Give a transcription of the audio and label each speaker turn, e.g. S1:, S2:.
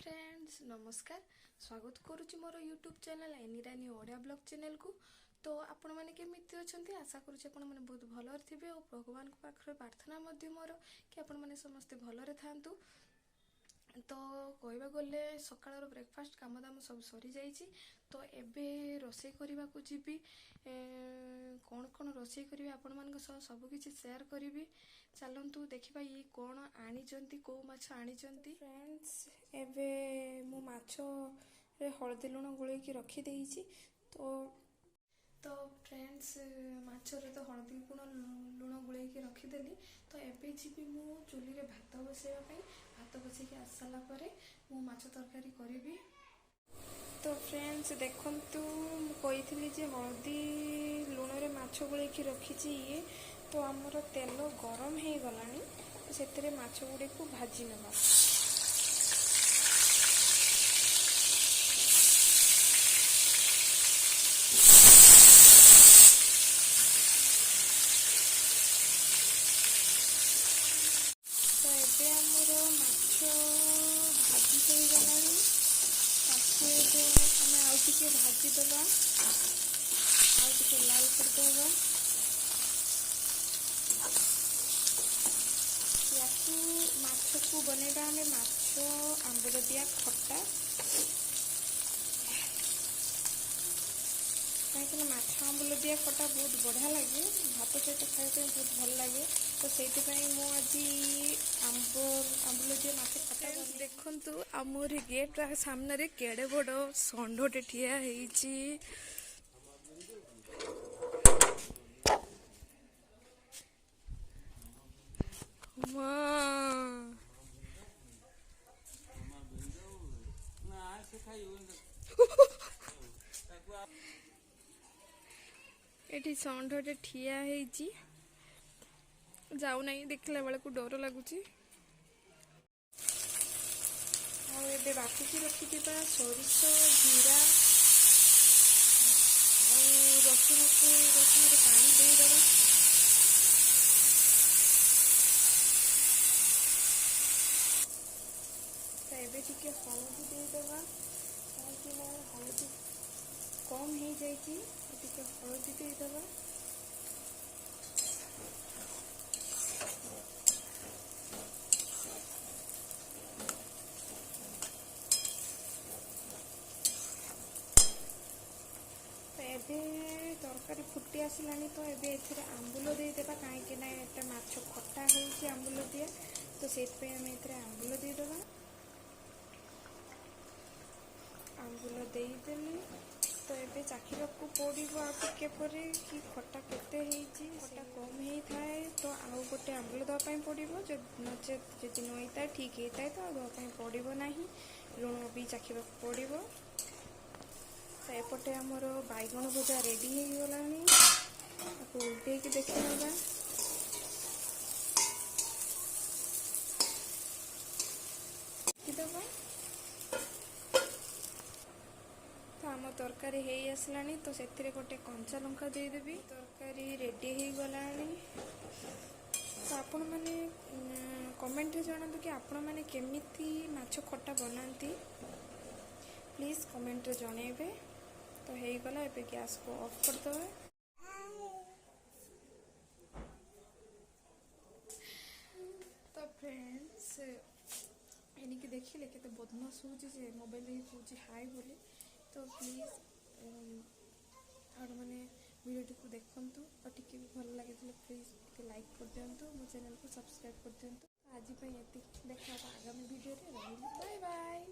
S1: Friends नमस्कार स्वागत करुच्ची मोर यूट्यूब चैनल एनिरानी ओडिया ब्लॉग चैनल को। तो आपण मैंने केमिति अछंती आशा करुच्ची आपण मैंने बहुत भलरे थिबे और भगवान को पाखरे प्रार्थना मध्य मोर कि आपण मैंने समस्ते भलरे थांतु। तो कहबा गले सकाळर ब्रेकफास्ट काम दाम सब सरी जाइछि। तो एबे रोषे करबा को जीबी कौन कौन रोषे करी आपण मान सब किछि शेयर करी। चलतु देखा ये कौन आनी कौ माछ आनी। फ्रेंड्स एबे मु माछ रे हळदी लुण गोळेकी रखी देइछि। तो फ्रेंड्स माछ रे तो हळदी लुण गोळेकी रखीदेली। तो एबे जीबी मु चुली रे भात बसेवा पई भात बसेकी आसला परे मु माछ तरकारी करिवि। तो फ्रेंड्स देखंतु मु कहिथिली जे हळदी लुण रे माछ गोळेकी रखिछि ये। तो आमर तेल गरम हो गलानी तो सेतरे माछ गुड़े को भाजी नवा। तो एबे आमर माछ भाजी हो गलानी ताकि आम आउ टिके भाजी दबा आउ टिके लाल कर देबा। माछ को बनेगा हमें माछ आंबुल दिया खट्टा कहीं माछ आंबुल दिया खट्टा बहुत बढ़िया लगे भात सहित खाई बहुत भल लगे। तो से आज आंबुल दिया माछ खट्टा देखु आमर गेट सामने केड़े बड़ षंढटे ठिया होइछि। एठी षंढटे ठिया होइछि जाऊ नहीं देखला बेला को डर लगुच। एबे बाटिकी रखिथिबा सोरिष जीरा रसुन रे पानी दे दबा। तो एबे टिके हळदी दे दबा कहीं हळदी कम हो जाइए टिके हळदी दे दबा। तो एबे तरकारी फुटी आसलानी तो एबे एथिरे आंबुल दे देबा कहीं ना एटा माछ खट्टा होइछि आंबुल दिया। तो सेत पे हम एथिरे आंबुल दे देबा। आंबुल दे देली तो एबे चाखिबा को पड़िबो आ टिके परे कि खट्टा केते हेइछि। खट्टा कम हेइ थाए तो आउ गोटे आंबुल दवा पई पड़िबो नचेत जदि नइता ठीक हेइताए तो दवा पई पड़िबो नाही। लुण भी चाखिबा को पड़िबो। तो एपटे हमर बैगन भजा रेडी हो गलानी आपको उल्टे की देखि नबा। तो आम तरकारी हो आसलानी तो से गोटे कंचा लंका देदेवी तरकारी रेडी हो गलानी। तो आपण मैंने कमेंट रे जणातु कि आपण मैंने केमिति माछ खट्टा बनाती प्लीज कमेंट रे जणेबे। तो हो गला एबे गैस को ऑफ कर दबा। तो फ्रेंड्स एनिक देखिले केते बदमाश होउछि जे मोबाइल रे कहउछि हाय बोली। तो प्लीज आप मैंने वीडियो को देखंतु और टिके भी भल लगे प्लीज टिके लाइक कर दियंतु मो चैनल को सब्सक्राइब कर दियंतु। आज पे ये देखा आगामी वीडियो रे बाय बाय।